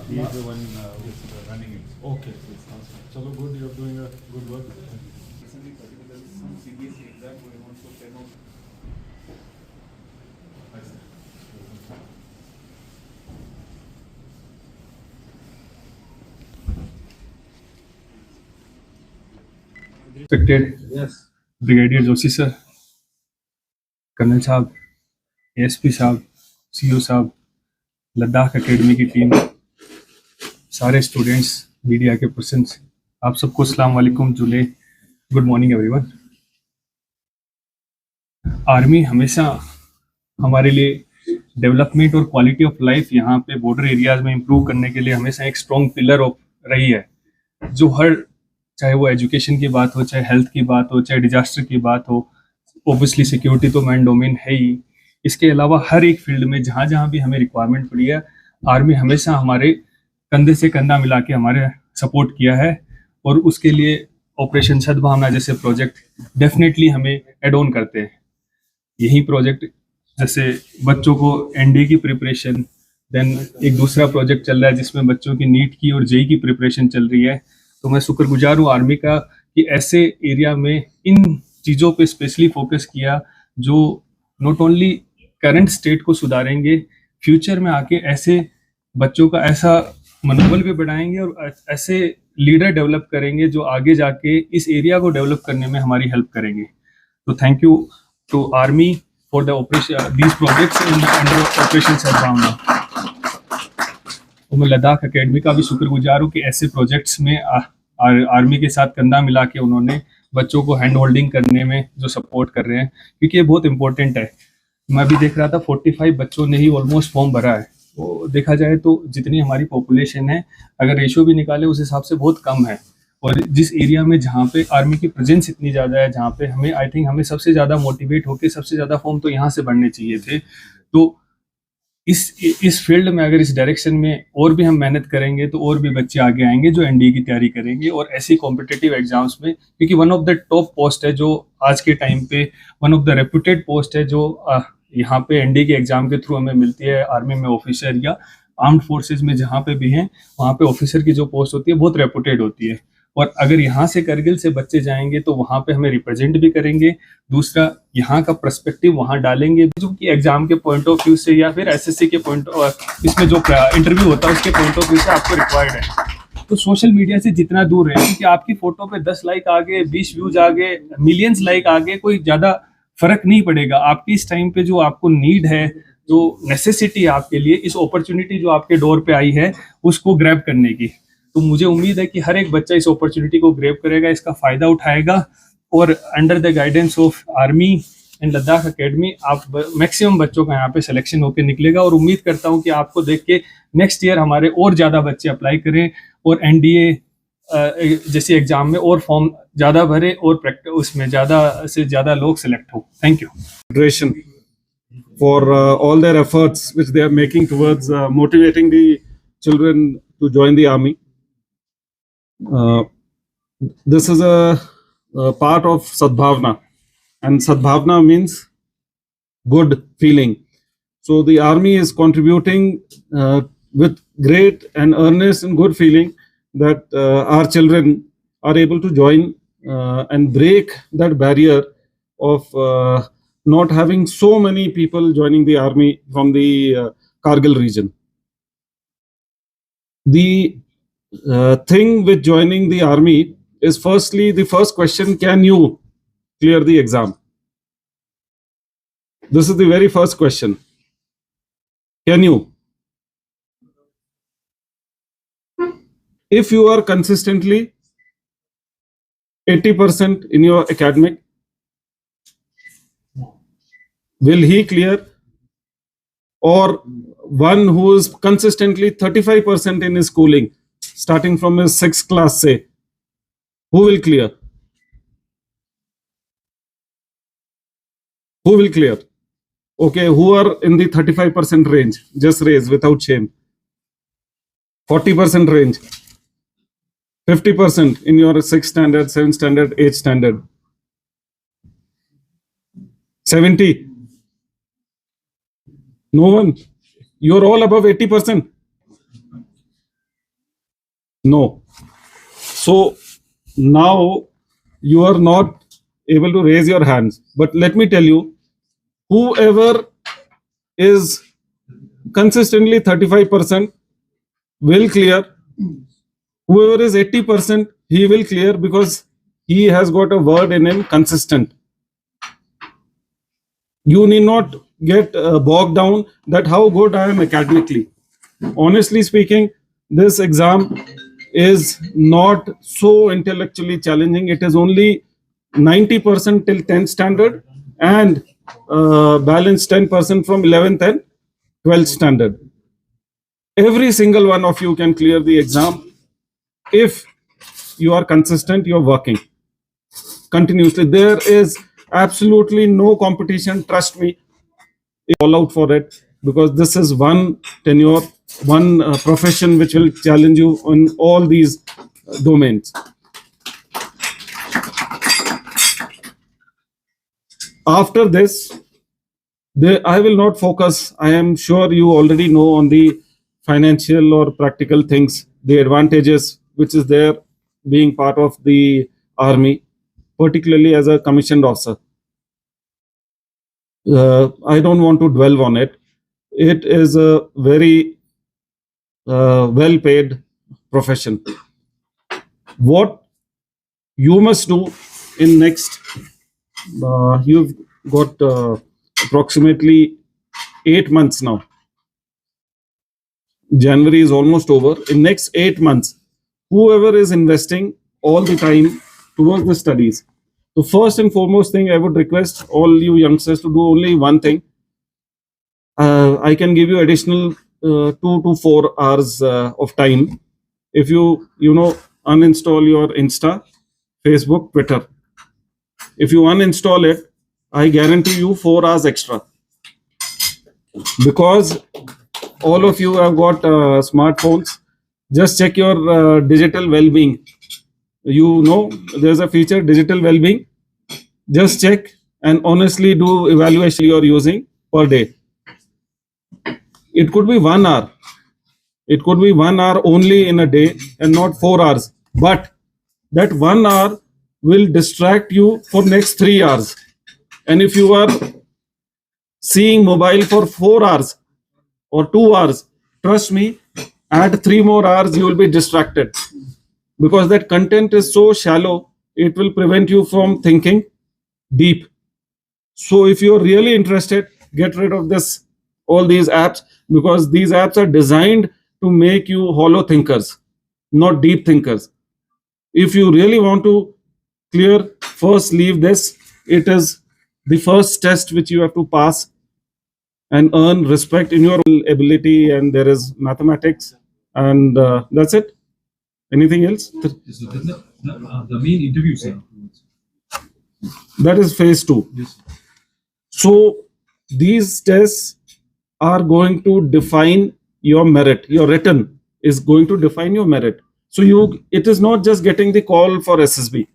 He is the one who is running it. Okay. Chalo, good. You are doing a good work. Recently, particularly some CBSE exam going on, so cannot. Respected Brigadier Joshi sir, colonel साहब, ASP साहब, CO साहब, Ladakh academy की team, सारे students, media के persons, आप सबको अस्सलाम वालेकुम, जुले, गुड मॉर्निंग एवरीवन। आर्मी हमेशा हमारे लिए डेवलपमेंट और क्वालिटी ऑफ लाइफ यहाँ पे बॉर्डर एरियाज में इम्प्रूव करने के लिए हमेशा एक स्ट्रॉन्ग पिलर ऑफ रही है, जो हर, चाहे वो एजुकेशन की बात हो, चाहे हेल्थ की बात हो, चाहे डिजास्टर की बात हो, ऑब्वियसली सिक्योरिटी तो मैन डोमेन है ही, इसके अलावा हर एक फील्ड में जहाँ जहाँ भी हमें रिक्वायरमेंट पड़ी है, आर्मी हमेशा हमारे कंधे से कंधा मिला के हमारे सपोर्ट किया है। और उसके लिए ऑपरेशन सद्भावना जैसे प्रोजेक्ट डेफिनेटली हमें एड ऑन करते हैं। यही प्रोजेक्ट जैसे बच्चों को एनडी की प्रिपरेशन, देन एक दूसरा प्रोजेक्ट चल रहा है जिसमें बच्चों की नीट की और जेई की प्रिपरेशन चल रही है। तो मैं शुक्रगुजार हूँ आर्मी का कि ऐसे एरिया में इन चीज़ों पे स्पेशली फोकस किया जो नॉट ओनली करंट स्टेट को सुधारेंगे, फ्यूचर में आके ऐसे बच्चों का ऐसा मनोबल भी बढ़ाएंगे और ऐसे लीडर डेवलप करेंगे जो आगे जाके इस एरिया को डेवलप करने में हमारी हेल्प करेंगे। तो thank you to army for the operation these projects under operation Sadbhavna. तो मैं लद्दाख एकेडमी का भी शुक्रगुजार हूँ कि ऐसे प्रोजेक्ट्स में आर्मी के साथ कंधा मिला के उन्होंने बच्चों को हैंड होल्डिंग करने में जो सपोर्ट कर रहे हैं, क्योंकि ये बहुत इंपॉर्टेंट है। मैं भी देख रहा था 45 बच्चों ने ही ऑलमोस्ट फॉर्म भरा है। तो देखा जाए तो जितनी हमारी पॉपुलेशन है, अगर रेशियो भी निकाले उस हिसाब से बहुत कम है। और जिस एरिया में जहाँ पे आर्मी की प्रेजेंस इतनी ज़्यादा है, जहाँ पे हमें आई थिंक हमें सबसे ज़्यादा मोटिवेट होकर सबसे ज़्यादा फॉर्म तो यहाँ से बढ़ने चाहिए थे। तो इस फील्ड में अगर इस डायरेक्शन में और भी हम मेहनत करेंगे तो और भी बच्चे आगे आएंगे जो एनडीए की तैयारी करेंगे और ऐसी कॉम्पिटिटिव एग्जाम्स में, क्योंकि one of the top post है जो आज के टाइम पे one of the reputed post है जो यहाँ पे एनडीए के एग्जाम के थ्रू हमें मिलती है। आर्मी में ऑफिसर या आर्म्ड फोर्सेज में जहाँ पे भी हैं वहाँ पे ऑफिसर की जो पोस्ट होती है बहुत रेप्यूटेड होती है। और अगर यहाँ से करगिल से बच्चे जाएंगे तो वहाँ पे हमें रिप्रेजेंट भी करेंगे, दूसरा यहाँ का पर्सपेक्टिव वहाँ डालेंगे जो कि एग्जाम के पॉइंट ऑफ व्यू से या फिर एसएससी के पॉइंट, इसमें जो इंटरव्यू होता है उसके पॉइंट ऑफ व्यू से आपको रिक्वायर्ड है। तो सोशल मीडिया से जितना दूर रहे, क्योंकि आपकी फोटो पे 10 लाइक आ गए, 20 व्यूज आ गए, मिलियंस लाइक आ गए, कोई ज्यादा फर्क नहीं पड़ेगा। आपकी इस टाइम पे जो आपको नीड है, जो नेसेसिटी है आपके लिए, इस अपॉर्चुनिटी जो आपके डोर पे आई है उसको ग्रैब करने की, तो मुझे उम्मीद है कि हर एक बच्चा इस अपॉर्चुनिटी को ग्रैब करेगा, इसका फायदा उठाएगा और under the guidance of army and Ladakh academy आप मैक्सिमम बच्चों का यहाँ पे सिलेक्शन होकर निकलेगा। और उम्मीद करता हूँ कि आपको देख के नेक्स्ट ईयर हमारे और ज़्यादा बच्चे अप्लाई करें और एनडीए जैसी एग्जाम में और फॉर्म ज़्यादा भरे और प्रैक्टिस उसमें ज़्यादा से ज़्यादा लोग सिलेक्ट हो। Thank you Federation for all their efforts which they are making towards motivating the children to join the army. This is a part of Sadbhavna, and Sadbhavna means good feeling. So the army is contributing with great and earnest and good feeling that our children are able to join and break that barrier of not having so many people joining the army from the Kargil region. The thing with joining the army is firstly the first question, can you clear the exam? This is the very first question. Can you? If you are consistently 80% in your academic, will he clear? Or one who is consistently 35% in his schooling, starting from his 6th class, say, who will clear? Who will clear? Okay, who are in the 35% range? Just raise without shame. 40% range. 50% in your 6th standard, 7th standard, 8th standard. 70. No one. You're all above 80%. No. So now you are not able to raise your hands. But let me tell you, whoever is consistently 35% will clear. Whoever is 80%, he will clear because he has got a word in him, consistent. You need not get bogged down that how good I am academically. Honestly speaking, this exam is not so intellectually challenging. It is only 90% till 10th standard and balance 10% from 11th and 12th standard. Every single one of you can clear the exam if you are consistent, you are working continuously. There is absolutely no competition. Trust me, all out for it, because this is one tenure, one profession which will challenge you on all these domains. After this, I will not focus. I am sure you already know on the financial or practical things, the advantages which is there being part of the army, particularly as a commissioned officer. I don't want to dwell on it. It is a very well-paid profession. What you must do in next, you've got approximately 8 months now. January is almost over. In next 8 months, whoever is investing all the time towards the studies, the first and foremost thing I would request all you youngsters to do only one thing. I can give you additional 2 to 4 hours of time if you uninstall your Insta, Facebook, Twitter. If you uninstall it, I guarantee you 4 hours extra, because all of you have got smartphones. Just check your digital well-being. You know there's a feature, digital well-being. Just check and honestly do evaluation you are using per day. It could be 1 hour. It could be 1 hour only in a day and not 4 hours. But that 1 hour will distract you for next 3 hours. And if you are seeing mobile for 4 hours or 2 hours, trust me, add 3 more hours, you will be distracted. Because that content is so shallow, it will prevent you from thinking deep. So if you're really interested, get rid of all these apps, because these apps are designed to make you hollow thinkers, not deep thinkers. If you really want to clear, first leave this. It is the first test which you have to pass and earn respect in your ability, and there is mathematics, and that's it. Anything else? The main interview, sir. That is phase 2. Yes. So these tests are going to define your merit. Your written is going to define your merit. So it is not just getting the call for SSB.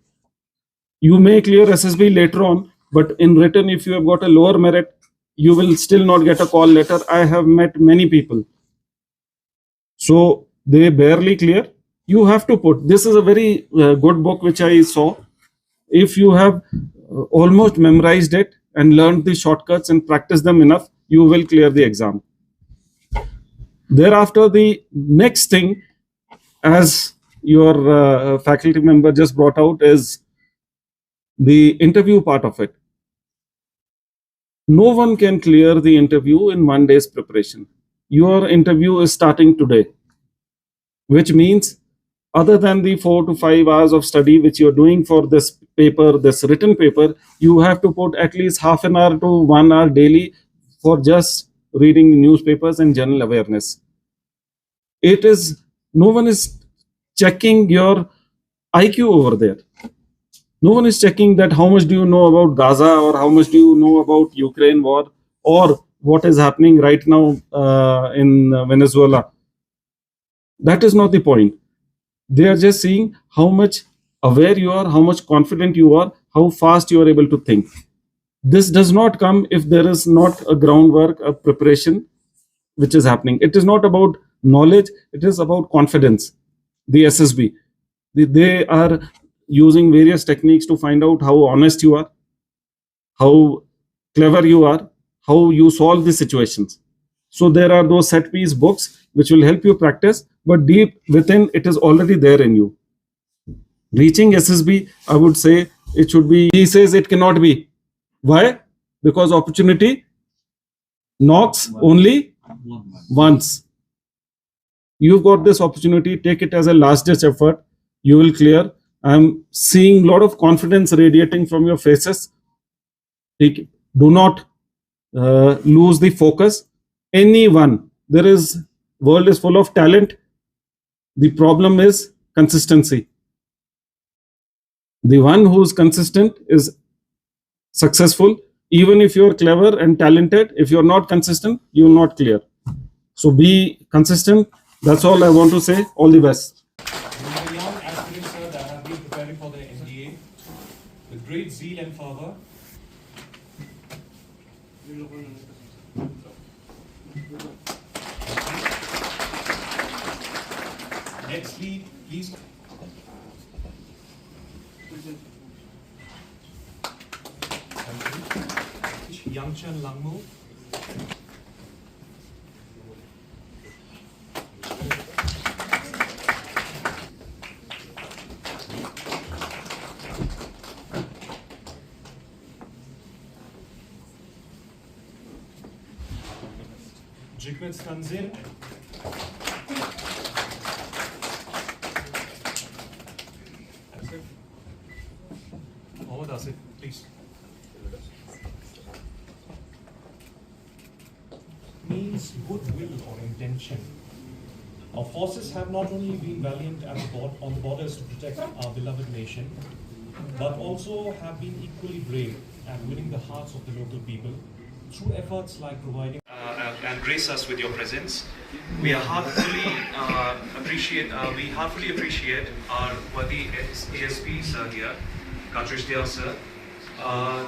You may clear SSB later on, but in written, if you have got a lower merit, you will still not get a call later. I have met many people. So they barely clear. You have to put, this is a very good book which I saw. If you have almost memorized it and learned the shortcuts and practiced them enough, you will clear the exam. Thereafter, the next thing, as your faculty member just brought out, is the interview part of it. No one can clear the interview in 1 day's preparation. Your interview is starting today, which means other than the 4 to 5 hours of study which you're doing for this paper, this written paper, you have to put at least half an hour to 1 hour daily for just reading newspapers and general awareness. No one is checking your IQ over there. No one is checking that how much do you know about Gaza, or how much do you know about Ukraine war, or what is happening right now in Venezuela. That is not the point. They are just seeing how much aware you are, how much confident you are, how fast you are able to think. This does not come if there is not a groundwork, a preparation which is happening. It is not about knowledge, it is about confidence. The SSB, they are using various techniques to find out how honest you are, how clever you are, how you solve the situations. So there are those set piece books which will help you practice, but deep within it is already there in you. Reaching SSB, I would say it should be, he says it cannot be. Why? Because opportunity knocks only once. You've got this opportunity, take it as a last ditch effort, you will clear. I'm seeing a lot of confidence radiating from your faces. Do not lose the focus. Anyone, world is full of talent. The problem is consistency. The one who's consistent is successful. Even if you're clever and talented, if you're not consistent, you will not clear. So be consistent. That's all I want to say. All the best. The young aspirants, sir, that have been preparing for the NDA with great zeal and fervor. Nextly, please. Yangchen Langmu. Jigmet Tanzin. Asif. Mohammad Asif, please. Means goodwill or intention. Our forces have not only been valiant at on the borders to protect our beloved nation, but also have been equally brave at winning the hearts of the local people through efforts like providing and grace us with your presence. We heartfully appreciate our worthy ASP sir here, Katrish Dale sir.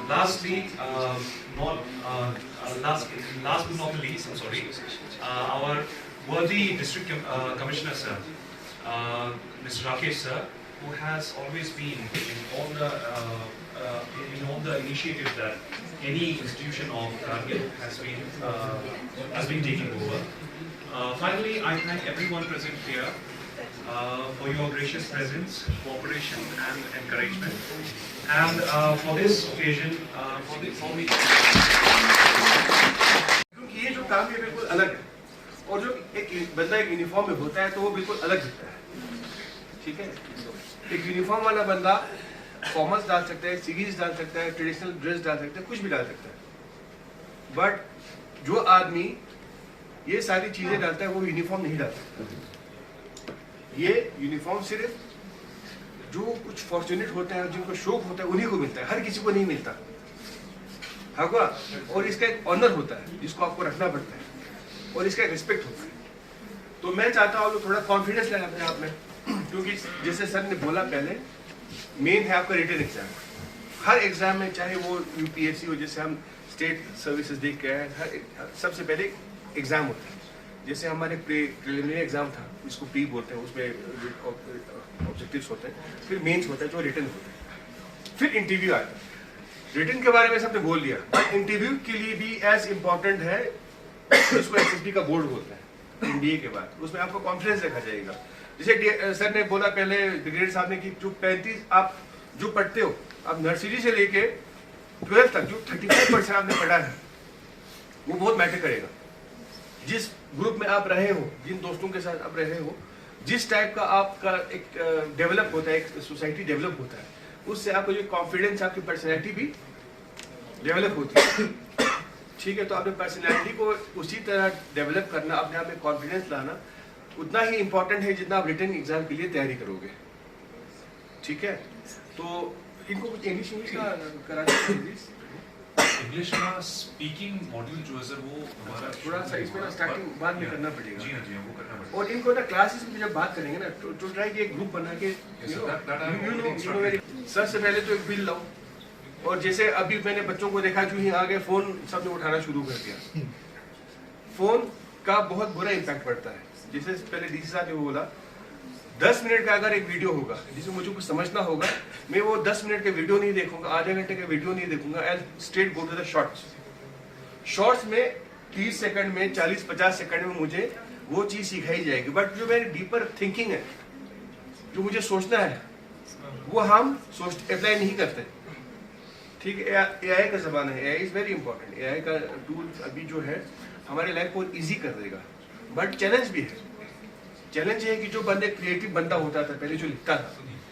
Lastly, last but not least, our worthy district commissioner sir, Mr. Rakesh sir, who has always been in all the initiatives that any institution of Kargil has been taking over. Finally, I thank everyone present here for your gracious presence, cooperation and encouragement. And for this occasion, for me... क्योंकि ये जो काम है बिल्कुल अलग है और जो एक बंदा एक यूनिफॉर्म में होता है तो वो बिल्कुल अलग दिखता है, ठीक है। एक यूनिफॉर्म वाला बंदा फॉर्मल्स डाल सकता है, सीरीज डाल सकता है, ट्रेडिशनल ड्रेस डाल सकता है, कुछ भी डाल सकता है, बट जो आदमी ये सारी चीजें डालता है वो यूनिफॉर्म नहीं डाल सकता। ये यूनिफॉर्म सिर्फ जो कुछ फॉर्चुनेट होते हैं, जिनको शौक होता है, उन्हीं को मिलता है, हर किसी को नहीं मिलता, हाँ। और इसका एक ऑनर होता है जिसको आपको रखना पड़ता है और इसका एक रिस्पेक्ट होता है। तो मैं चाहता हूँ लोग थोड़ा कॉन्फिडेंस लें अपने आप में, क्योंकि जैसे सर ने बोला पहले, मेन है आपका रिटन एग्जाम। हर एग्जाम में, चाहे वो यूपीएससी हो, जैसे हम स्टेट सर्विसेज देख के आए, सबसे पहले एग्जाम होता है। जैसे हमारे प्रिलिमिनरी एग्जाम था, इसको प्री बोलते हैं, उसमें ऑब्जेक्टिव्स होते हैं, फिर मेंस होता है जो रिटन होता है, फिर इंटरव्यू आता है। रिटन के बारे में सबने बोल दिया, बट इंटरव्यू के लिए भी एज इम्पोर्टेंट है, जिसको एसएसबी का बोर्ड बोलते हैं एनडीए के बाद, उसमें आपको कॉन्फिडेंस रखा जाएगा। जैसे सर ने बोला पहले, ब्रिगेडियर साहब ने, कि जो 35 आप जो पढ़ते हो, आप नर्सरी से लेके 12th तक जो 35% आपने पढ़ा है, वो बहुत मैटर करेगा। जिस ग्रुप में आप रहे हो, जिन दोस्तों के साथ आप रहे हो, जिस टाइप का आपका एक डेवलप होता है, एक सोसाइटी डेवलप होता है, उससे आपको जो कॉन्फिडेंस, आपकी पर्सनैलिटी भी डेवलप होती है, ठीक है। तो अपने पर्सनैलिटी को उसी तरह डेवलप करना, अपने आप में कॉन्फिडेंस लाना उतना ही इम्पोर्टेंट है जितना आप रिटन एग्जाम के लिए तैयारी करोगे, ठीक है। तो इनको कुछ इंग्लिश का करा दीजिए प्लीज। इंग्लिश का स्पीकिंग मॉड्यूल जो है सर वो हमारा थोड़ा सा इसमें ना स्टार्टिंग बाद में करना पड़ेगा। जी हाँ वो करना पड़ेगा। और इनको ना क्लासेस में जब बात करेंगे ना तो ट्राई कि एक ग्रुप बना के सर से पहले तो एक बिल लाओ। और जैसे अभी मैंने बच्चों को देखा जो ही आ गए फोन सबने उठाना शुरू कर दिया। फोन का बहुत बुरा इम्पैक्ट पड़ता है। जैसे पहले डीसी साहब ने बोला 10 मिनट का अगर एक वीडियो होगा जिसमें मुझे कुछ समझना होगा, मैं वो 10 मिनट का वीडियो नहीं देखूंगा, आधे घंटे का वीडियो नहीं देखूंगा, I straight go to the shorts. Shorts में 30 सेकंड में 40-50 सेकंड में मुझे वो चीज सिखाई जाएगी। बट जो मेरी डीपर थिंकिंग है, जो मुझे सोचना है, वो हम अप्लाई नहीं करते। ठीक है, एआई का जमाना है, AI is very important. AI का टूल अभी जो है हमारे लाइफ को इजी कर देगा, बट चैलेंज भी है। चैलेंज है कि जो बंदे क्रिएटिव बंदा होता था पहले, जो लिखता था,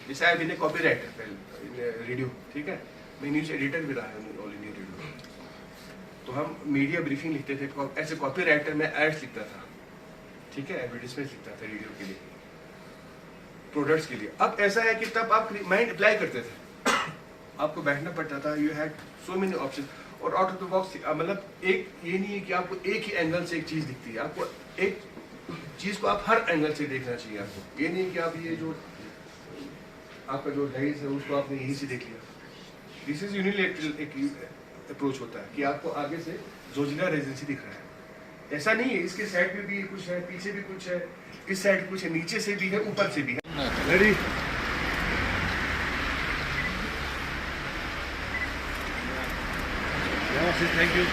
जैसे आई बिन ए कॉपी राइटर पहले रेडियो, ठीक है, मैं न्यूज एडिटर भी रहा है ऑल इंडिया रेडियो। तो हम मीडिया ब्रीफिंग लिखते थे, ऐसे कॉपी राइटर में एड्स लिखता था, ठीक है, एडवर्टीजमेंट लिखता था रेडियो के लिए, प्रोडक्ट्स के लिए। अब ऐसा है कि तब आप माइंड अप्लाई करते थे, आपको बैठना पड़ता था, you had so many option. और आउट ऑफ द बॉक्स मतलब एक ये नहीं है कि आपको एक ही एंगल से एक चीज दिखती है, आपको एक चीज को आप हर एंगल से देखना चाहिए। आपको ये नहीं है कि आप ये जो आपका जो डाइस है उसको आपने यहीं से देख लिया। दिस इज यूनिलैटरल एक अप्रोच होता है कि आपको आगे से जोजिला रेजिडेंसी दिख रहा है, ऐसा नहीं है। इसके साइड में भी कुछ है, पीछे भी कुछ है, इस साइड कुछ है, नीचे से भी है, ऊपर से भी है। रेडी? Thank you.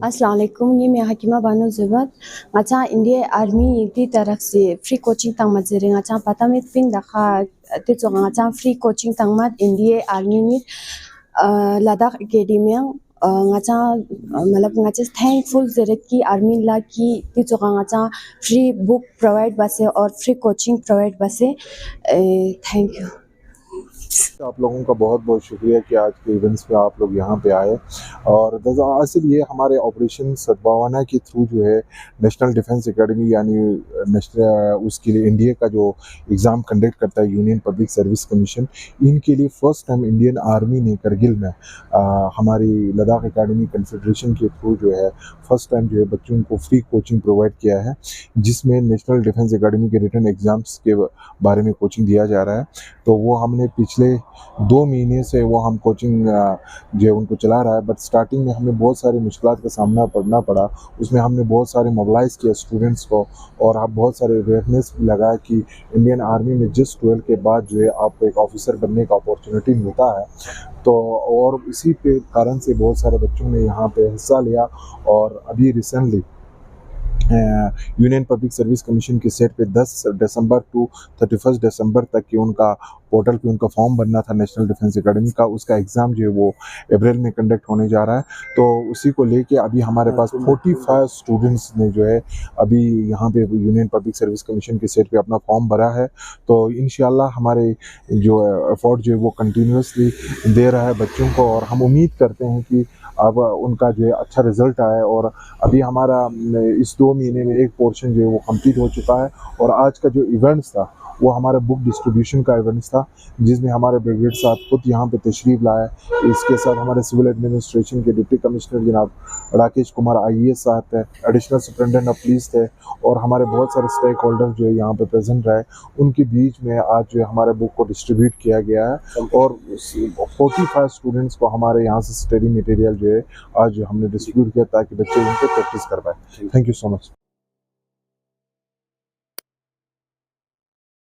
अस्सलाम वालेकुम, ये मैं हकीमा बानो ज़ुबत अच्छा इंडिया आर्मी की तरफ से फ्री कोचिंग तंग मजरे अच्छा पता में पिन दखा ते जो अच्छा फ्री कोचिंग तंग मत इंडिया आर्मी में लद्दाख एकेडमी अच्छा मतलब अच्छा थैंकफुल जरूरत की आर्मी ला की ते जो अच्छा फ्री बुक प्रोवाइड बसे और फ्री कोचिंग प्रोवाइड बसे। Thank you. आप लोगों का बहुत बहुत शुक्रिया कि आज के इवेंट्स में आप लोग यहाँ पे आए। और दरअसल ये हमारे ऑपरेशन सद्भावना के थ्रू जो है नेशनल डिफेंस एकेडमी यानी नेशनल उसके लिए इंडिया का जो एग्ज़ाम कंडक्ट करता है यूनियन पब्लिक सर्विस कमीशन, इनके लिए फ़र्स्ट टाइम इंडियन आर्मी ने करगिल में हमारी लद्दाख एकेडमी कन्फेडरेशन के थ्रू जो है फर्स्ट टाइम जो है बच्चों को फ्री कोचिंग प्रोवाइड किया है, जिसमें नेशनल डिफेंस एकेडमी के रिटन एग्ज़ाम्स के बारे में कोचिंग दिया जा रहा है। तो वो हमने पिछले 2 महीने से वो हम कोचिंग जो है उनको चला रहा है। बट स्टार्टिंग में हमें बहुत सारी मुश्किलात का सामना करना पड़ा, उसमें हमने बहुत सारे मोबिलाइज़ किया स्टूडेंट्स को और आप बहुत सारे अवेयरनेस भी लगाया कि इंडियन आर्मी में जस्ट 12 के बाद जो है आपको एक ऑफिसर बनने का अपॉर्चुनिटी मिलता है। तो और इसी पे कारण से बहुत सारे बच्चों ने यहाँ पे हिस्सा लिया। और अभी recently union public service commission के सेट पे 10 दिसंबर टू 31 दिसंबर तक की उनका पोर्टल पे उनका फॉर्म भरना था नेशनल डिफेंस एकेडमी का, उसका एग्ज़ाम जो है वो अप्रैल में कंडक्ट होने जा रहा है। तो उसी को लेके अभी हमारे पास 45 स्टूडेंट्स ने जो है अभी यहाँ पे यूनियन पब्लिक सर्विस कमीशन के सेट पे अपना फॉर्म भरा है। तो इंशाल्लाह हमारे जो एफर्ट जो है वो कंटिन्यूसली दे रहा है बच्चों को और हम उम्मीद करते हैं कि अब उनका जो है अच्छा रिज़ल्ट आए। और अभी हमारा इस 2 महीने में एक पोर्शन जो है वो कंप्लीट हो चुका है। और आज का जो इवेंट्स था वो हमारा बुक डिस्ट्रीब्यूशन का इवेंट्स था, जिसमें हमारे ब्रिगेड साहब खुद यहाँ पे तशरीफ़ लाए। इसके साथ हमारे सिविल एडमिनिस्ट्रेशन के डिप्टी कमिश्नर जनाब राकेश कुमार IAS साहब थे, एडिशनल सुपरिटेंडेंट ऑफ पुलिस थे और हमारे बहुत सारे स्टेक होल्डर जो है यहाँ पे प्रेजेंट रहे। उनके बीच में आज जो है हमारे बुक को डिस्ट्रीब्यूट किया गया है और 45 स्टूडेंट्स को हमारे यहाँ से स्टडी मटेरियल जो है आज हमने डिस्ट्रीब्यूट किया ताकि बच्चे उन पर प्रैक्टिस कर पाए। Thank you so much.